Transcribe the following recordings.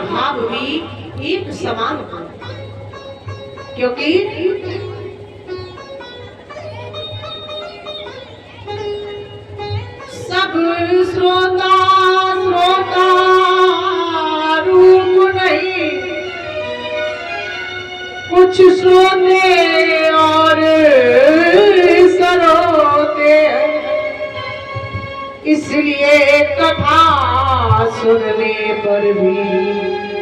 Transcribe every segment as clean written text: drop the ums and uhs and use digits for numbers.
भाव भी एक समान हो, क्योंकि सब श्रोता श्रोता रूप नहीं, कुछ श्रोते और सरोते हैं, इसलिए कथा सुनने पर भी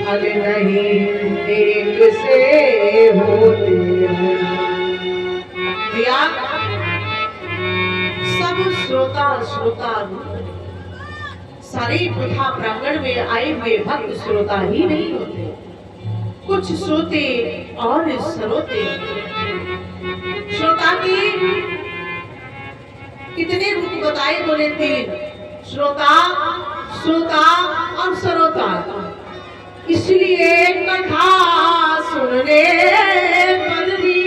फल नहीं एक से होते हैं। भैया सब श्रोता श्रोता सारे कथा प्रांगण में आए हुए भक्त श्रोता ही नहीं होते, कुछ श्रोते और सरोते। श्रोता की कितने रूप बताए? बोले 3, श्रोता श्रोता और सरोता। इसलिए कथा सुनने पर भी,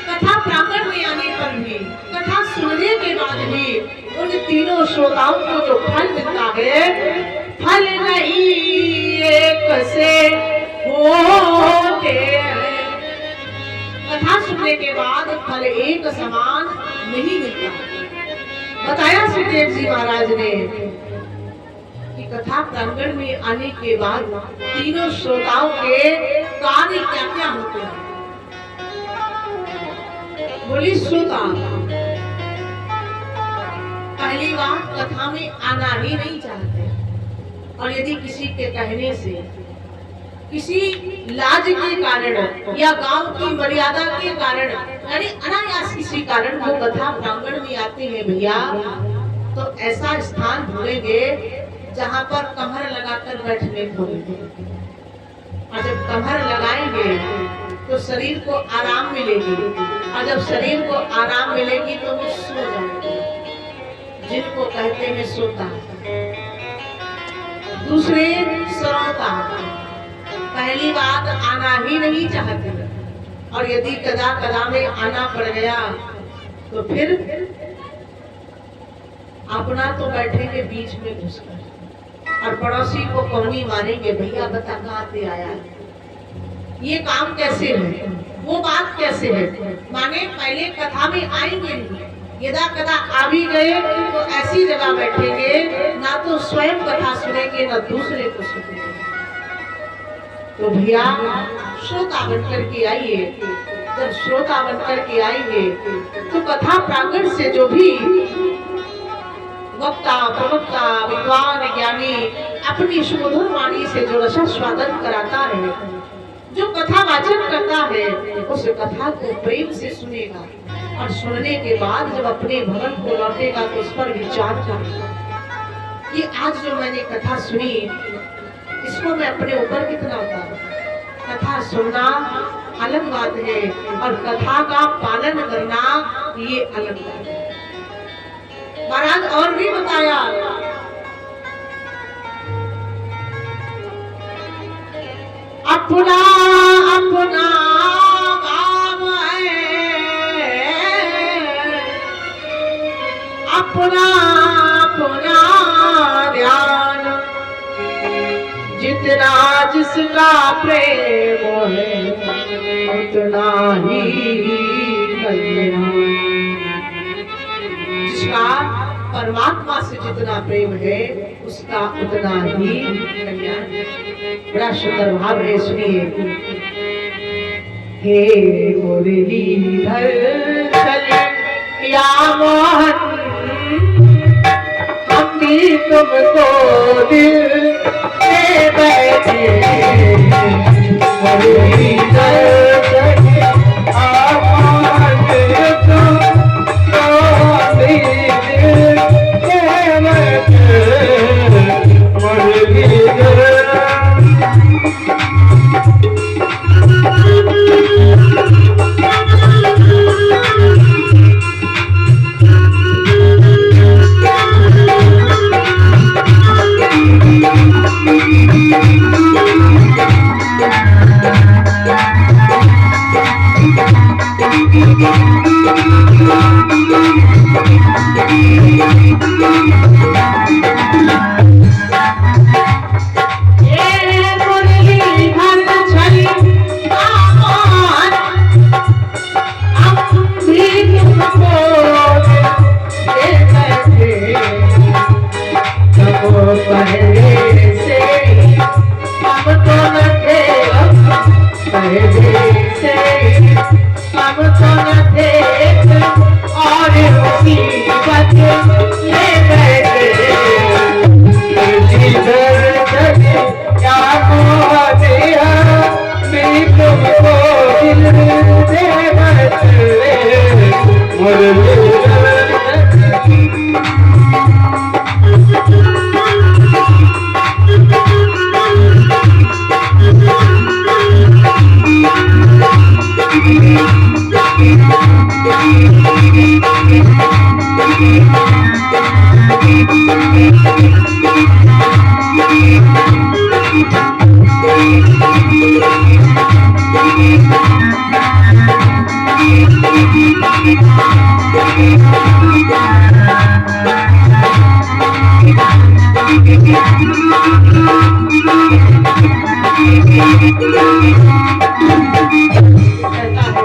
कथा प्रांगण में आने पर भी, कथा सुनने के बाद भी उन तीनों श्रोताओं को जो फल मिलता है, फल नहीं एक से होते हैं। कथा सुनने के बाद फल एक समान नहीं मिलता। बताया सुखदेव जी महाराज ने कि कथा प्रांगण में आने के बाद तीनों श्रोताओं के कार्य क्या क्या होते हैं। बोली श्रोता पहली बार कथा में आना ही नहीं चाहते, और यदि किसी के कहने से, किसी लाज के कारण या गांव की मर्यादा के कारण, यानी अनायास किसी कारण वो कथा प्रांगण में आते हैं भैया, तो ऐसा स्थान ढूंढेंगे जहां पर कमर लगाकर बैठने को मिले। और जब कमर लगाएंगे तो शरीर को आराम मिलेगी, और जब शरीर को आराम मिलेगी तो वो सो जाएंगे, जिनको कहते हैं सोता। दूसरे सरोता, पहली बात आना ही नहीं चाहते, और यदि कदा कदा में आना पड़ गया तो फिर अपना तो बैठेंगे बीच में घुसकर, और पड़ोसी को कौनी मारेंगे, भैया बता कहाँ से आया, ये काम कैसे है, वो बात कैसे है। माने पहले कथा में आएंगे नहीं, यदा कदा आ भी गए तो ऐसी जगह बैठेंगे, ना तो स्वयं कथा सुनेंगे ना दूसरे को सुनेंगे। तो भैया श्रोता बनकर के आइए। जब श्रोता बनकर के आएंगे तो कथा प्रांगण से जो भी वक्ता प्रवक्ता विद्वान ज्ञानी अपनी सुमधुर वाणी से जो रसास्वादन कराता है, जो कथा वाचन करता है, उस कथा को प्रेम से सुनेगा, और सुनने के बाद जब अपने भवन को लौटेगा तो उस पर विचार करेगा कि आज जो मैंने कथा सुनी, इसको मैं अपने ऊपर कितना उतारूं। कथा सुनना अलग बात है, और कथा का पालन करना ये अलग बात है। महाराज और भी बताया, अपना अपना काम है, अपना अपना ध्यान, जितना जिसका प्रेम है उतना ही कल्याण। जिसका परमात्मा से जितना प्रेम है उसका उतना ही कल्याण। बड़ा सुंदर भाव है, सुनिए। हे मुरलीधर चले या मोहन, हम भी तुमको दिल में बैठे, मुरलीधर चले या मोहन, तुमको दिल में बैठे, मुरलीधर। Yeah.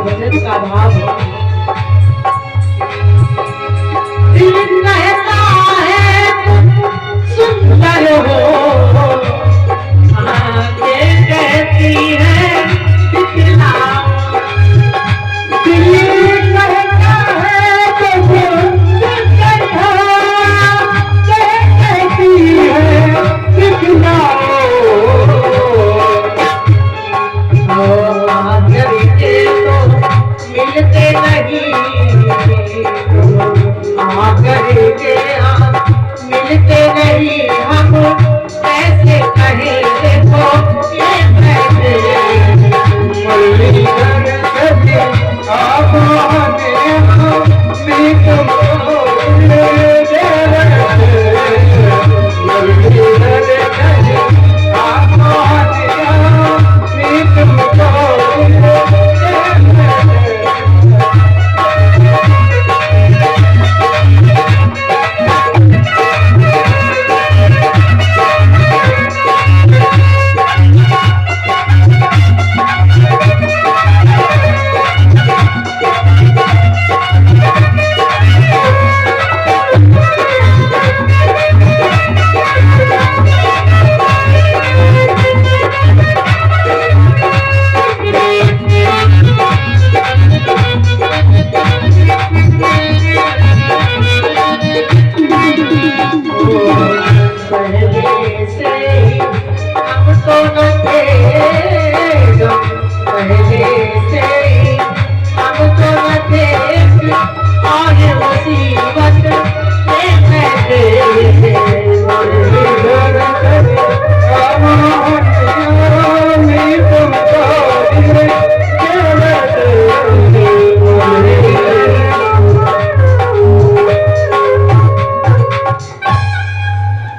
भजन का भाव दिल कहता है सुंदर हो, आंखें कहती है दिखलाओ। दिल कहता है सुंदर हो, कहती है दिखलाओ। मिलते नहीं आकर के मिलते नहीं हम कैसे कहे देखो ये तो न थे